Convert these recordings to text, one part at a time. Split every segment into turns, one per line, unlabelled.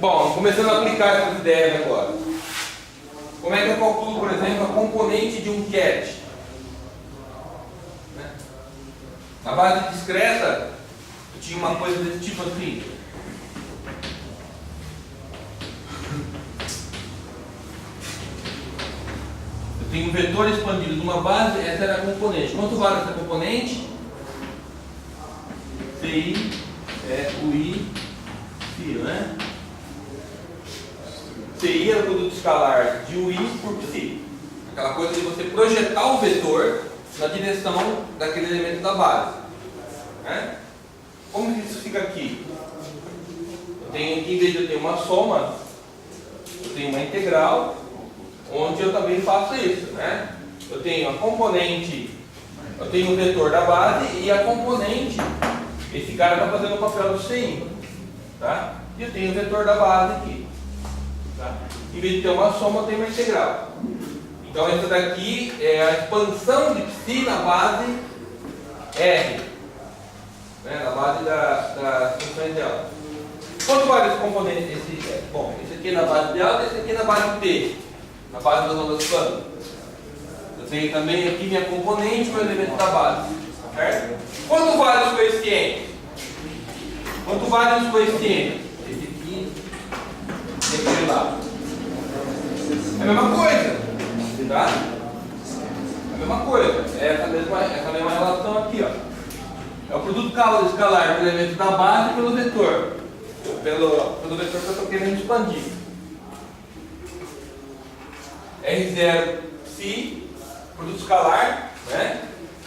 Bom, começando a aplicar essas ideias agora. Como é que eu calculo, por exemplo, a componente de um cat? Na base discreta, eu tinha uma coisa desse tipo assim. Eu tenho um vetor expandido de uma base, essa era a componente. Quanto vale essa componente? CI é o I, φ, né? CI era o produto escalar de UI por psi. Aquela coisa de você projetar o vetor na direção daquele elemento da base. Né? Como que isso fica aqui? Eu tenho aqui, em vez de eu ter uma soma, eu tenho uma integral, onde eu também faço isso. Né? Eu tenho a componente, eu tenho o vetor da base e a componente, esse cara está fazendo o papel do CI. Tá? E eu tenho o vetor da base aqui. Tá? Em vez de ter uma soma, eu tenho uma integral. Então, essa daqui é a expansão de psi na base R, né? Na base das funções dela. Quanto vale esse componente? Bom, esse aqui é na base dela e esse aqui é na base T, na base das ondas plano. Eu tenho também aqui minha componente, meu elemento da base. Certo? Quanto vale os coeficientes? Quanto vale os coeficientes? Esse aqui e aquele lá. É a mesma coisa. Tá? A mesma coisa. É essa mesma relação aqui. Ó. É o produto escalar do elemento da base pelo vetor. Pelo vetor que eu estou querendo expandir. R0 psi, produto escalar, né?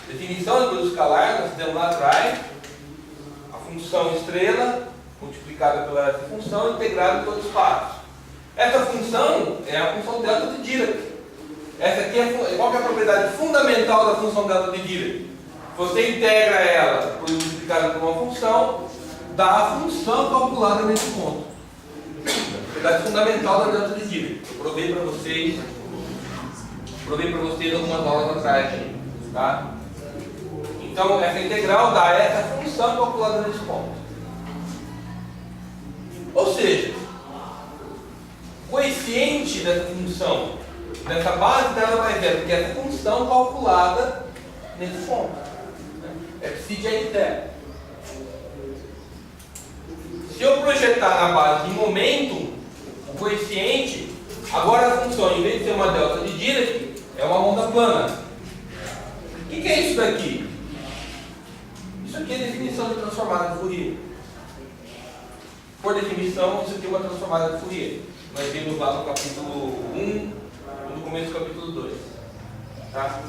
Definição de produto escalar, nós fizemos lá atrás. A função estrela multiplicada pela essa função integrada em todo o espaço. Essa função é a função delta de Dirac. Essa aqui qual que é a propriedade fundamental da função delta de Dirac? Você integra ela por multiplicada por uma função, dá a função calculada nesse ponto. Propriedade fundamental da delta de Dirac. Eu provei para vocês algumas aulas atrás. Tá? Então, essa integral dá essa função calculada nesse ponto. Ou seja, o coeficiente dessa função, dessa base dela vai ver, porque essa função calculada nesse ponto. É psi de R0. Se eu projetar na base de momento, o coeficiente, agora a função, em vez de ser uma delta de Dirac, é uma onda plana. O que é isso daqui? Isso aqui é a definição de transformada de Fourier. Por definição, isso aqui é uma transformada de Fourier. Nós vimos lá no capítulo 1, no começo do capítulo 2. Tá?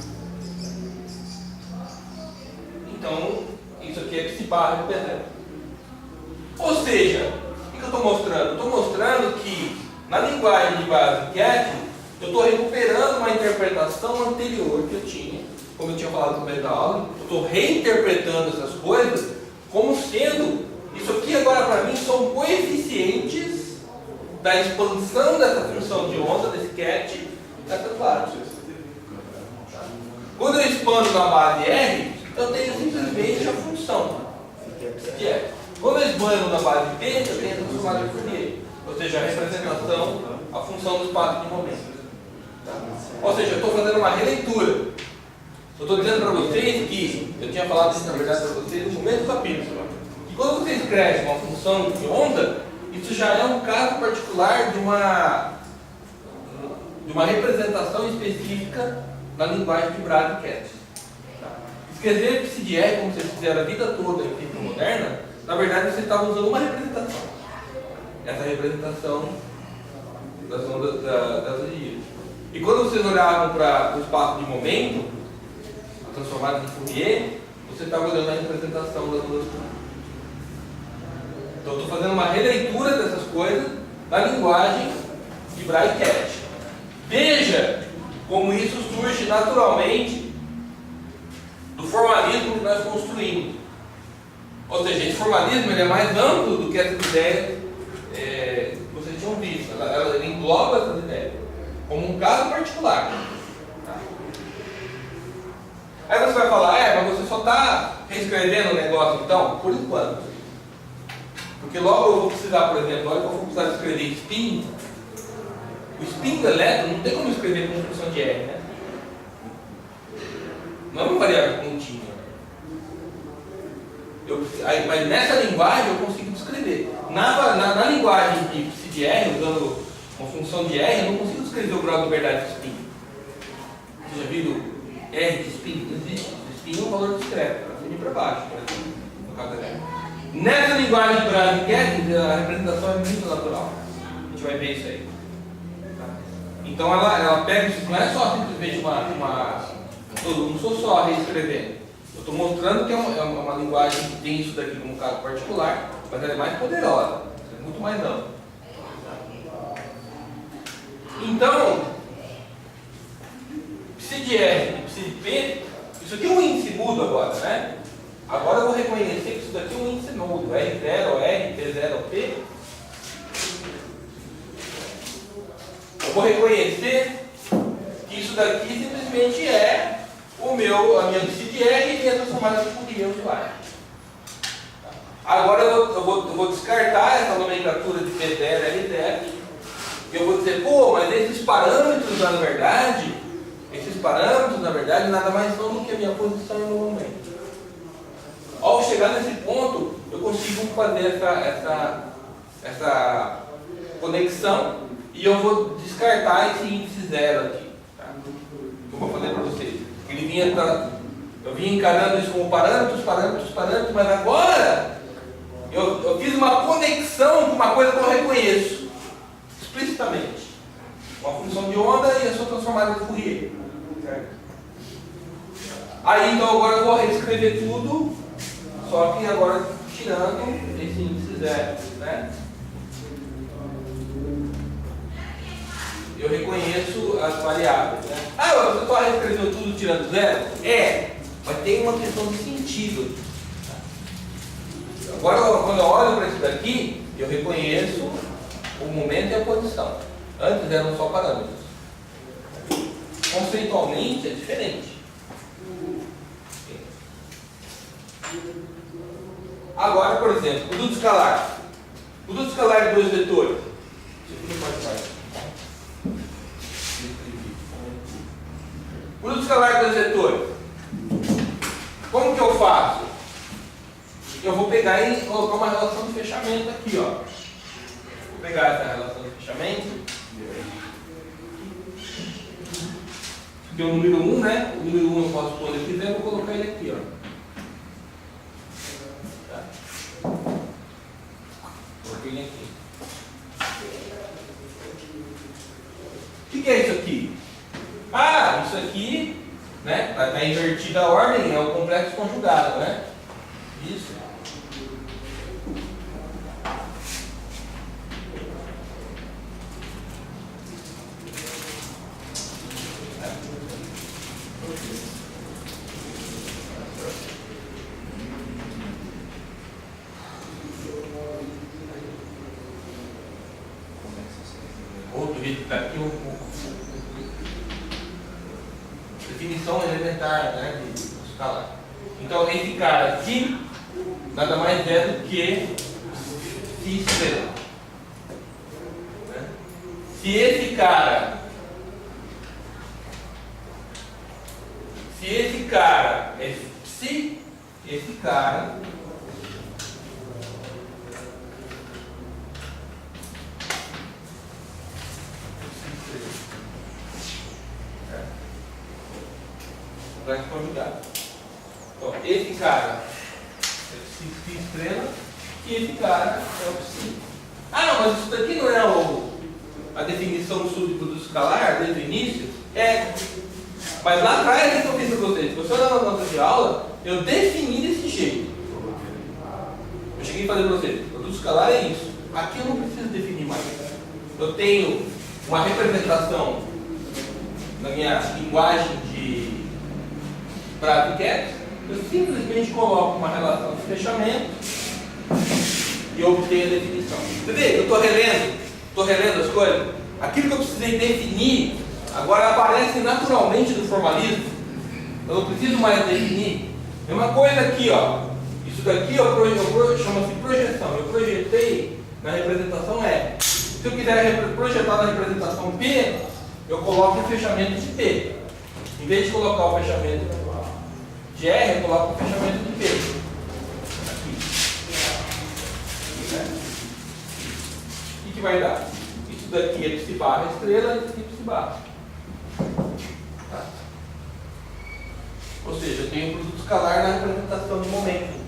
Então, isso aqui é psi barra de P0. Ou seja, o que eu estou mostrando? Estou mostrando que, na linguagem de base cat, eu estou recuperando uma interpretação anterior que eu tinha. Como eu tinha falado no começo da aula, eu estou reinterpretando essas coisas como sendo, isso aqui agora para mim são coeficientes da expansão dessa função de onda, desse cat, dessas bases. Quando eu expando na base R, eu tenho simplesmente a função que é. Quando eu expando na base P, eu tenho a transformada de Fourier, ou seja, a representação, a função do espaço de momento. Tá? Ou seja, eu estou fazendo uma releitura. Eu estou dizendo para vocês que, eu tinha falado isso na verdade para vocês no começo do capítulo, que quando você escreve uma função de onda, isso já é um caso particular de uma representação específica na linguagem de Brad e Cat. Tá? Escrever psi de R, como vocês fizeram a vida toda em física moderna, na verdade você estava usando uma representação. Essa representação das ondas das Dirac. E quando vocês olhavam para o espaço de momento, transformada de Fourier, você está olhando a representação das duas coisas. Então, eu estou fazendo uma releitura dessas coisas na linguagem de Brad e Cat. Veja como isso surge naturalmente do formalismo que nós construímos. Ou seja, esse formalismo ele é mais amplo do que essas ideias que vocês tinham visto. Ele engloba essas ideias como um caso particular. Aí você vai falar, mas você só está reescrevendo o negócio então? Por enquanto. Porque logo eu vou precisar, por exemplo, logo eu vou precisar escrever spin. O spin do elétron não tem como escrever como função de R, né? Não é uma variável contínua. Mas nessa linguagem eu consigo descrever. Na linguagem de psi de R, usando uma função de R, eu não consigo descrever o grau de liberdade de spin. Vocês já viram R de spin? Não existe. Spin é um valor discreto, para cima e para baixo, por exemplo, no caso da R. Nessa linguagem do Brad-Kettling, a representação é muito natural. A gente vai ver isso aí. Então ela pega isso, não é só simplesmente não sou só reescrevendo. Eu estou mostrando que é uma linguagem que tem isso daqui como caso particular, mas ela é mais poderosa, é muito mais ampla. Então, psi de R e psi de P, isso aqui é um índice mudo agora, né? Agora eu vou reconhecer que isso daqui é um índice mudo, R0, R, P0, P. Eu vou reconhecer que isso daqui simplesmente é a minha psi de R e minha transformada de Fourier usuária. Agora eu vou descartar essa nomenclatura de P0, R0 e eu vou dizer, pô, mas esses parâmetros na verdade nada mais são do que a minha posição no momento. Ao chegar nesse ponto, eu consigo fazer essa conexão e eu vou descartar esse índice zero aqui. Tá? Eu vou fazer para vocês. Eu vinha encarando isso como parâmetros, mas agora eu fiz uma conexão com uma coisa que eu reconheço explicitamente. Uma função de onda e a sua transformada de Fourier. Certo? Aí então agora eu vou reescrever tudo, só que agora tirando esse índice zero, né? Eu reconheço as variáveis, né? Você só reescreveu tudo tirando zero? Mas tem uma questão de sentido. Agora quando eu olho para isso daqui, eu reconheço o momento e a posição. Antes eram só parâmetros. Conceitualmente é diferente. Agora, por exemplo, produto escalar. Produto escalar de dois vetores. Produto escalar de dois vetores. Como que eu faço? Eu vou pegar e colocar uma relação de fechamento aqui, ó. Vou pegar essa relação de fechamento. Aqui é o número 1, né? O número 1 eu posso pôr onde eu quiser, vou colocar ele aqui, ó. Tá? Coloquei ele aqui. O que é isso aqui? Isso aqui, né? Está invertida a ordem, é o complexo conjugado, né? Isso. Outro jeito está aqui, definição elementar, né, de escalar. Então esse cara aqui nada mais é do que psi estrela. Né? Se esse cara é psi, esse cara complexo conjugado. Então, esse cara é psi estrela e esse cara é o psi. Mas isso daqui não é a definição do subproduto escalar desde o início? Mas lá atrás, o que eu fiz para vocês? Você olhar na nota de aula, eu defini desse jeito. Eu cheguei a fazer para vocês, o produto escalar é isso. Aqui eu não preciso definir mais. Eu tenho uma representação na minha linguagem de Brad-Kettling, eu simplesmente coloco uma relação de fechamento e obtenho a definição. Você vê? Eu estou relendo as coisas. Aquilo que eu precisei definir, agora aparece naturalmente no formalismo. Eu não preciso mais definir. Mesma coisa aqui, ó. Isso daqui chama-se projeção. Eu projetei na representação E. Se eu quiser projetar na representação P, eu coloco o fechamento de P. Em vez de colocar o fechamento de R, eu coloco o fechamento de P. Aqui. O que vai dar? Isso daqui é psi barra estrela, isso aqui é psi barra. Tá. Ou seja, eu tenho um produto escalar na representação de momento.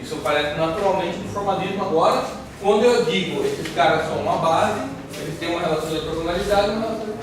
Isso aparece naturalmente no formalismo agora, quando eu digo esses caras são uma base, eles têm uma relação de ortogonalidade e uma relação de